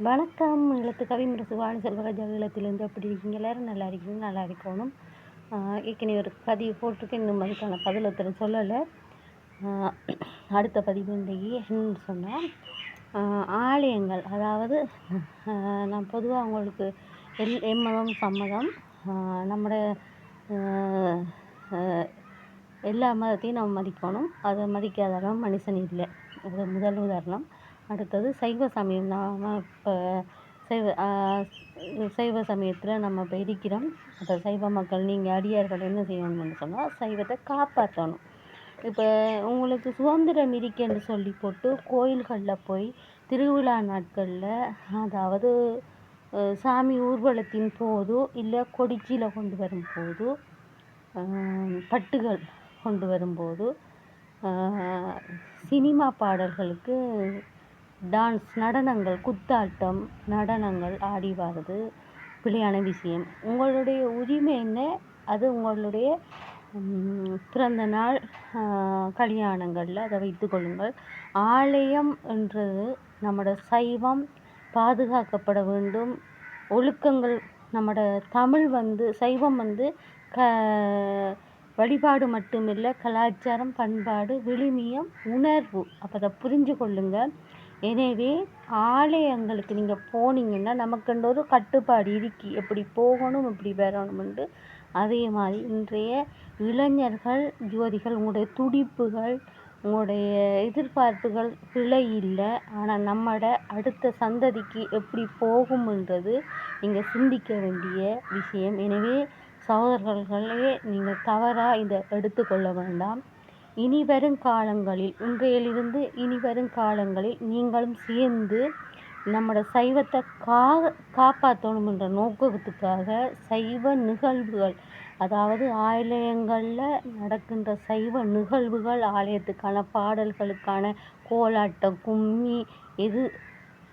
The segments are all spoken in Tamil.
வணக்கம். இல்லத்து கவிமுரசு வாணி செல்வராஜா இல்லத்திலேருந்து எப்படி இருக்கீங்க? எல்லாரும் நல்லா இருக்கீங்க? நல்லா இருக்கணும். ஏற்கனவே ஒரு பதிவு போட்டிருக்கேன். இன்னும் அதுக்கான பதில் ஒருத்தர் சொல்லலை. அடுத்த பதிவு இன்றைக்கி என்னன்னு சொன்னால், ஆலயங்கள், அதாவது நான் பொதுவாக அவங்களுக்கு எம்மதம் சம்மதம், நம்மளோட எல்லா மதத்தையும் நம்ம மதிக்கணும். அதை மதிக்காதவன் மனுஷன் இல்லை. அது முதல் உதாரணம். அடுத்தது சைவ சமயம். நாம் இப்போ சைவ சமயத்தில் நம்ம இப்போ இருக்கிறோம். அப்போ சைவ மக்கள் நீங்கள் அடியார்கள் என்ன செய்யணும்னு சொன்னால், சைவத்தை காப்பாற்றணும். இப்போ உங்களுக்கு சுதந்திரம் இருக்கேன்னு சொல்லி போட்டு கோயில்களில் போய் திருவிழா நாட்களில், அதாவது சாமி ஊர்வலத்தின் போதோ இல்லை கொடிச்சியில் கொண்டு வரும்போதோ, பட்டுகள் கொண்டு வரும்போது, சினிமா பாடல்களுக்கு டான்ஸ், நடனங்கள், குத்தாட்டம், நடனங்கள் ஆடி வர்றது பிழையான விஷயம். உங்களுடைய உரிமை என்ன? அது உங்களுடைய பிறந்த நாள், கல்யாணங்களில் அதை வைத்துக்கொள்ளுங்கள். ஆலயம் என்றது நம்மளோட சைவம் பாதுகாக்கப்பட வேண்டும். ஒழுக்கங்கள், நம்மளோட தமிழ் சைவம் வழிபாடு மட்டுமில்லை, கலாச்சாரம், பண்பாடு, விழுமியம், உணர்வு. அப்போ அதை புரிஞ்சு கொள்ளுங்கள். எனவே ஆலயங்களுக்கு நீங்கள் போனீங்கன்னா நமக்குன்ற ஒரு கட்டுப்பாடு இருக்கி, எப்படி போகணும், எப்படி வரணும்னு. அதே மாதிரி இன்றைய இளைஞர்கள், யுவதிகள், உங்களுடைய துடிப்புகள், உங்களுடைய எதிர்பார்ப்புகள் பிழை இல்லை. ஆனால் நம்மளோட அடுத்த சந்ததிக்கு எப்படி போகும்ன்றது நீங்கள் சிந்திக்க வேண்டிய விஷயம். எனவே சகோதரர்களே, நீங்கள் தவறாக இதை எடுத்துக்கொள்ள வேண்டாம். இனி வரும் காலங்களில், இன்றையிலிருந்து இனி வரும் காலங்களில் நீங்களும் சேர்ந்து நம்மளோட சைவத்தை காப்பாற்றணுமென்ற நோக்கத்துக்காக சைவ நிகழ்வுகள், அதாவது ஆலயங்களில் நடக்கின்ற சைவ நிகழ்வுகள், ஆலயத்துக்கான பாடல்களுக்கான கோலாட்டம், கும்மி, எது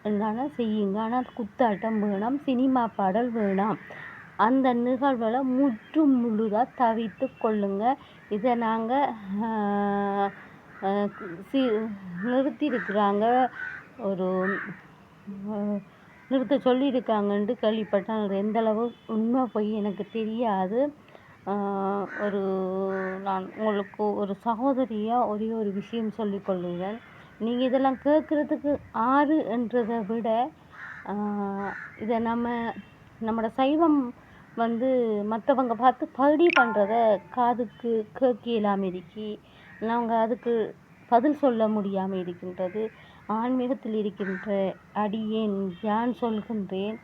இருந்தாலும் செய்யுங்க. ஆனால் குத்தாட்டம் வேணாம், சினிமா பாடல் வேணாம். அந்த நிகழ்வுகளை முற்று முழுதாக தவிர்த்து கொள்ளுங்க. இதை நாங்கள் நிறுத்தியிருக்கிறாங்க, ஒரு நிறுத்த சொல்லியிருக்காங்கன்ட்டு கேள்விப்பட்டேன். அது எந்தளவு உண்மை பொய் எனக்கு தெரியாது. நான் உங்களுக்கு ஒரு சகோதரியாக ஒரே ஒரு விஷயம் சொல்லிக்கொள்ளுவேன். நீங்கள் இதெல்லாம் கேட்குறதுக்கு ஆறு என்றதை விட, இதை நம்மளோட சைவம் மற்றவங்க பார்த்து படி பண்ணுறத காதுக்கு கேட்க இல்லாமல் இருக்கி, நாங்கள் அதுக்கு பதில் சொல்ல முடியாமல் இருக்கின்றது. ஆன்மீகத்தில் இருக்கின்ற அடியேன் யான் சொல்கின்றேன்,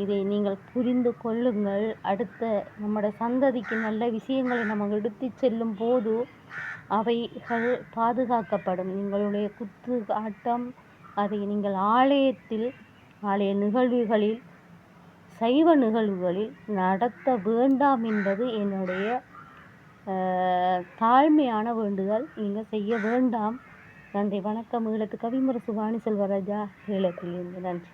இதை நீங்கள் புரிந்து கொள்ளுங்கள். அடுத்த நம்மளோட சந்ததிக்கு நல்ல விஷயங்களை நம்ம எடுத்து செல்லும் போது அவைகள் பாதுகாக்கப்படும். உங்களுடைய குத்து ஆட்டம் அதை நீங்கள் ஆலய நிகழ்வுகளில், சைவ நிகழ்வுகளில் நடத்த வேண்டாம் என்பது என்னுடைய தாழ்மையான வேண்டுதல். நீங்கள் செய்ய வேண்டாம். நன்றி, வணக்கம். ஈழத்து கவிமுரசு வாணி செல்வராஜா, ஈழத்திலிருந்து. நன்றி.